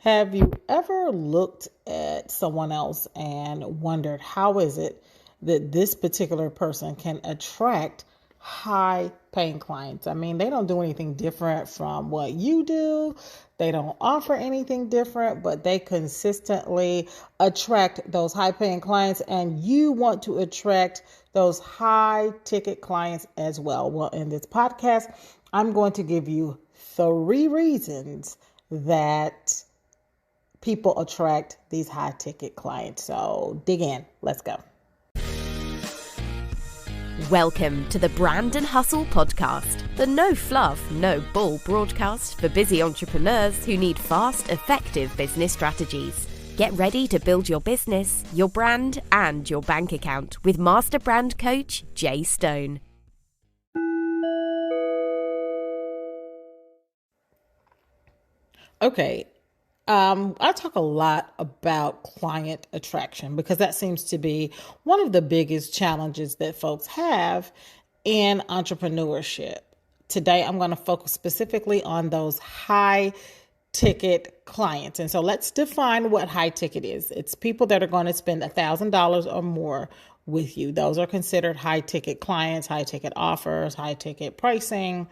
Have you ever looked at someone else and wondered how is it that this particular person can attract high paying clients? I mean, they don't do anything different from what you do. They don't offer anything different, but they consistently attract those high paying clients, and you want to attract those high ticket clients as well. Well, in this podcast, I'm going to give you 3 reasons that people attract these high ticket clients. So dig in. Let's go. Welcome to the Brand and Hustle podcast, the no fluff, no bull broadcast for busy entrepreneurs who need fast, effective business strategies. Get ready to build your business, your brand, and your bank account with Master Brand Coach Jay Stone. Okay. I talk a lot about client attraction because that seems to be one of the biggest challenges that folks have in entrepreneurship. Today, I'm going to focus specifically on those high ticket clients. And so let's define what high ticket is. It's people that are going to spend $1,000 or more with you. Those are considered high ticket clients, high ticket offers, high ticket pricing.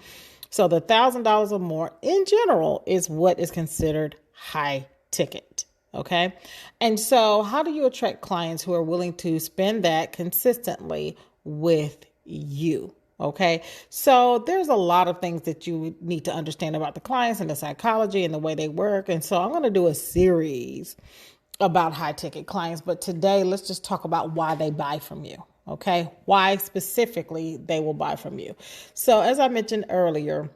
So the $1,000 or more in general is what is considered high ticket. Okay. And so how do you attract clients who are willing to spend that consistently with you? Okay. So there's a lot of things that you need to understand about the clients and the psychology and the way they work. And so I'm going to do a series about high ticket clients, but today let's just talk about why they buy from you. Okay. Why specifically they will buy from you. So as I mentioned earlier,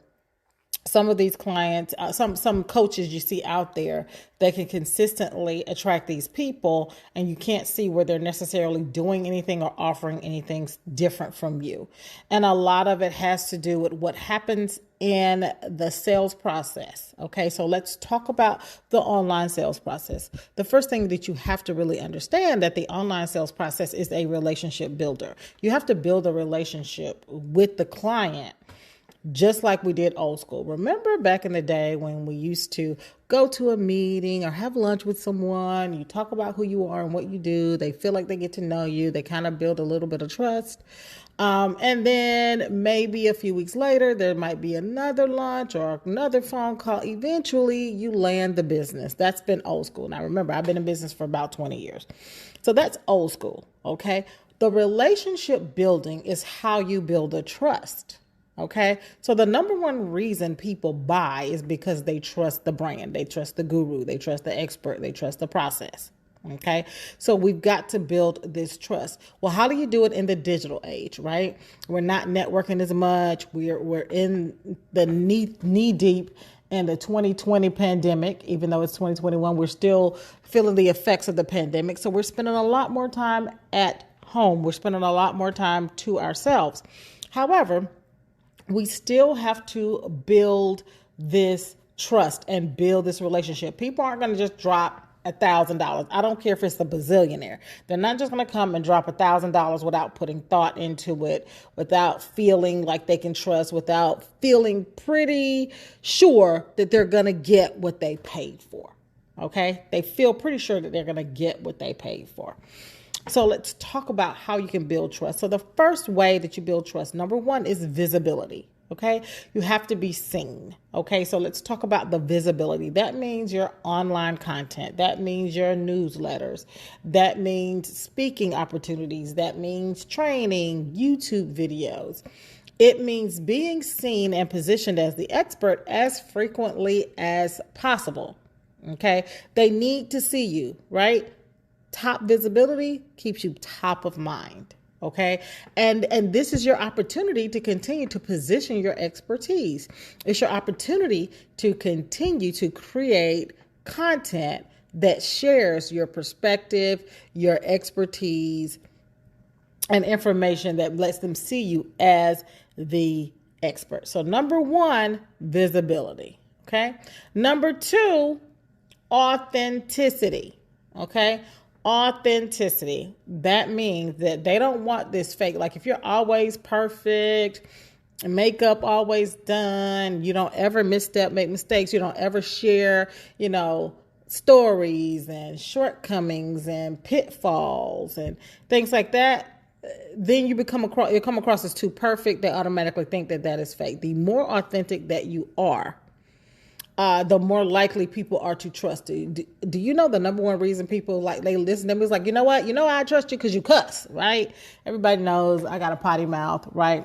some of these clients, some coaches you see out there, they can consistently attract these people, and you can't see where they're necessarily doing anything or offering anything different from you. And a lot of it has to do with what happens in the sales process. Okay, so let's talk about the online sales process. The first thing that you have to really understand that the online sales process is a relationship builder. You have to build a relationship with the client, just like we did old school. Remember back in the day when we used to go to a meeting or have lunch with someone, you talk about who you are and what you do. They feel like they get to know you. They kind of build a little bit of trust. And then maybe a few weeks later, there might be another lunch or another phone call. Eventually, you land the business. That's been old school. Now, remember, I've been in business for about 20 years. So that's old school, okay? The relationship building is how you build a trust. Okay, so the number one reason people buy is because they trust the brand, they trust the guru, they trust the expert, they trust the process. Okay, so we've got to build this trust. Well, how do you do it in the digital age, right? We're not networking as much. We're in the knee deep in the 2020 pandemic. Even though it's 2021, we're still feeling the effects of the pandemic. So we're spending a lot more time at home. We're spending a lot more time to ourselves. However, we still have to build this trust and build this relationship. People aren't going to just drop $1,000. I don't care if it's a bazillionaire. They're not just going to come and drop $1,000 without putting thought into it, without feeling like they can trust, without feeling pretty sure that they're going to get what they paid for. Okay? They feel pretty sure that they're going to get what they paid for. So let's talk about how you can build trust. So the first way that you build trust, number one, is visibility. Okay. You have to be seen. Okay. So let's talk about the visibility. That means your online content. That means your newsletters. That means speaking opportunities. That means training, YouTube videos. It means being seen and positioned as the expert as frequently as possible. Okay. They need to see you, right? Top visibility keeps you top of mind. Okay. And this is your opportunity to continue to position your expertise. It's your opportunity to continue to create content that shares your perspective, your expertise, and information that lets them see you as the expert. So number one, visibility. Okay. Number two, authenticity. Okay. Authenticity. That means that they don't want this fake. Like if you're always perfect, makeup always done, you don't ever misstep, make mistakes, you don't ever share, stories and shortcomings and pitfalls and things like that, then you come across as too perfect. They automatically think that is fake. The more authentic that you are, the more likely people are to trust you. Do you know the number one reason people they listen to me is you know what? You know I trust you because you cuss, right? Everybody knows I got a potty mouth, right?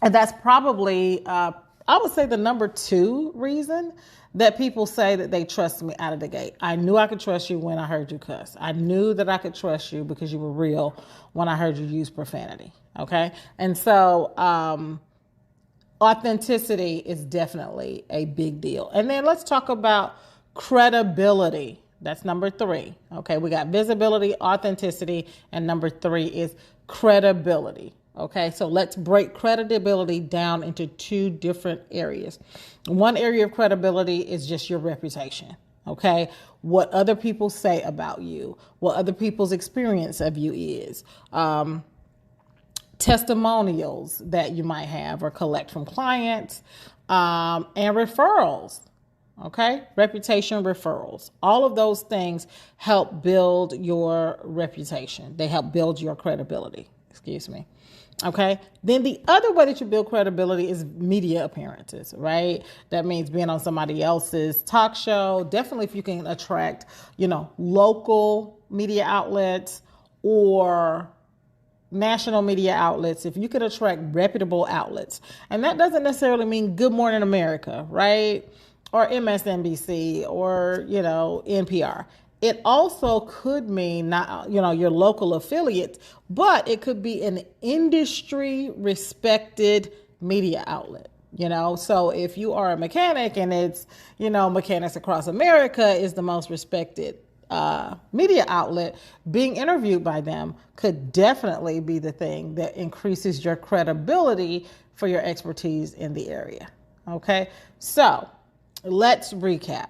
And that's probably, I would say, the number two reason that people say that they trust me out of the gate. I knew I could trust you when I heard you cuss. I knew that I could trust you because you were real when I heard you use profanity. Okay. And so, authenticity is definitely a big deal. And then let's talk about credibility. That's number three. Okay. We got visibility, authenticity, and number three is credibility. Okay, so let's break credibility down into two different areas. One area of credibility is just your reputation. Okay, what other people say about you, what other people's experience of you is, testimonials that you might have or collect from clients, and referrals. Okay, reputation, referrals. All of those things help build your reputation. They help build your credibility. Excuse me. Okay. Then the other way that you build credibility is media appearances, right? That means being on somebody else's talk show. Definitely if you can attract, local media outlets or national media outlets, if you could attract reputable outlets. And that doesn't necessarily mean Good Morning America, right? Or MSNBC or, NPR. It also could mean not, your local affiliates, but it could be an industry respected media outlet. So if you are a mechanic and it's, Mechanics Across America is the most respected media outlet, being interviewed by them could definitely be the thing that increases your credibility for your expertise in the area. Okay, so let's recap.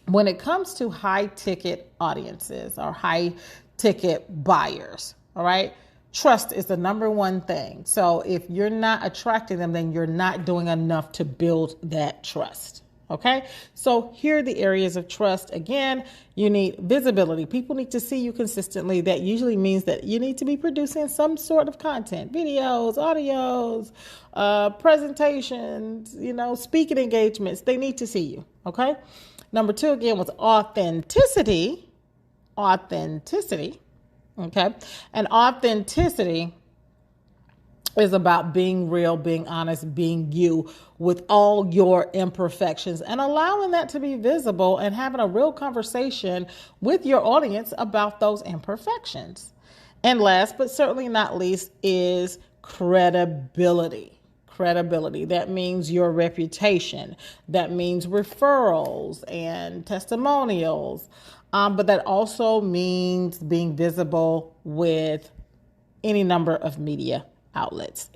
When it comes to high ticket audiences or high ticket buyers, all right, trust is the number one thing. So if you're not attracting them, then you're not doing enough to build that trust. Okay, so here are the areas of trust. Again, you need visibility. People need to see you consistently. That usually means that you need to be producing some sort of content, videos, audios, presentations, speaking engagements. They need to see you. Okay. Number two, again, was authenticity. Authenticity. Okay. And authenticity is about being real, being honest, being you with all your imperfections and allowing that to be visible and having a real conversation with your audience about those imperfections. And last but certainly not least is credibility. Credibility. That means your reputation. That means referrals and testimonials. But that also means being visible with any number of media outlets.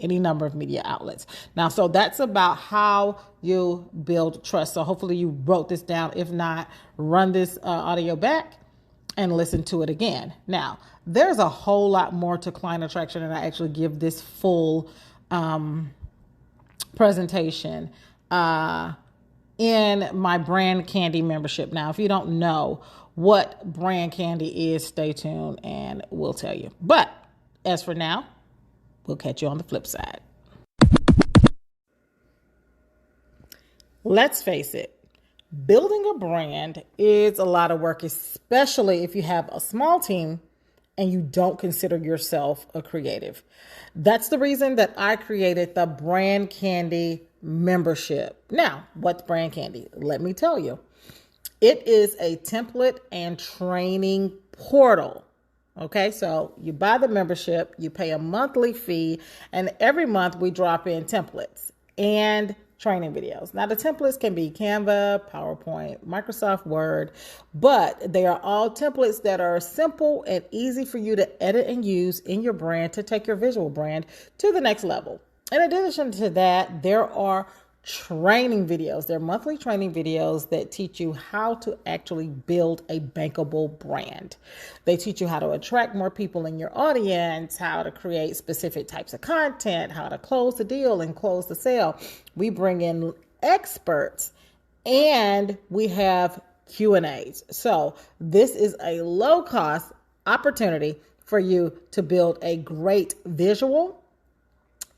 Now, so that's about how you build trust. So hopefully you wrote this down. If not, run this audio back and listen to it again. Now, there's a whole lot more to client attraction, and I actually give this full presentation in my Brand Candy membership. Now, if you don't know what Brand Candy is, stay tuned and we'll tell you. But as for now, we'll catch you on the flip side. Let's face it, building a brand is a lot of work, especially if you have a small team and you don't consider yourself a creative. That's the reason that I created the Brand Candy membership. Now, what's Brand Candy? Let me tell you. It is a template and training portal. Okay, so you buy the membership, you pay a monthly fee, and every month we drop in templates and training videos. Now, the templates can be Canva, PowerPoint, Microsoft Word, but they are all templates that are simple and easy for you to edit and use in your brand to take your visual brand to the next level. In addition to that, there are training videos. They're monthly training videos that teach you how to actually build a bankable brand. They teach you how to attract more people in your audience, how to create specific types of content, how to close the deal and close the sale. We bring in experts and we have Q&As. So this is a low cost opportunity for you to build a great visual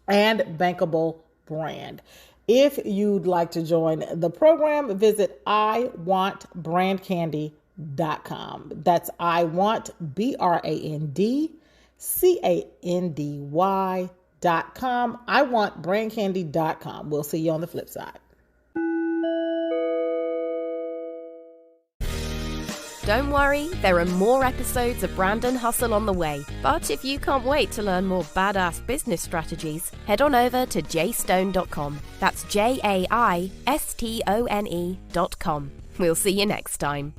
and bankable brand. If you'd like to join the program, visit iwantbrandcandy.com. That's iwantbrandcandy.com. iwantbrandcandy.com. We'll see you on the flip side. Don't worry, there are more episodes of Brand and Hustle on the way. But if you can't wait to learn more badass business strategies, head on over to jaistone.com. That's JAISTONE.com. We'll see you next time.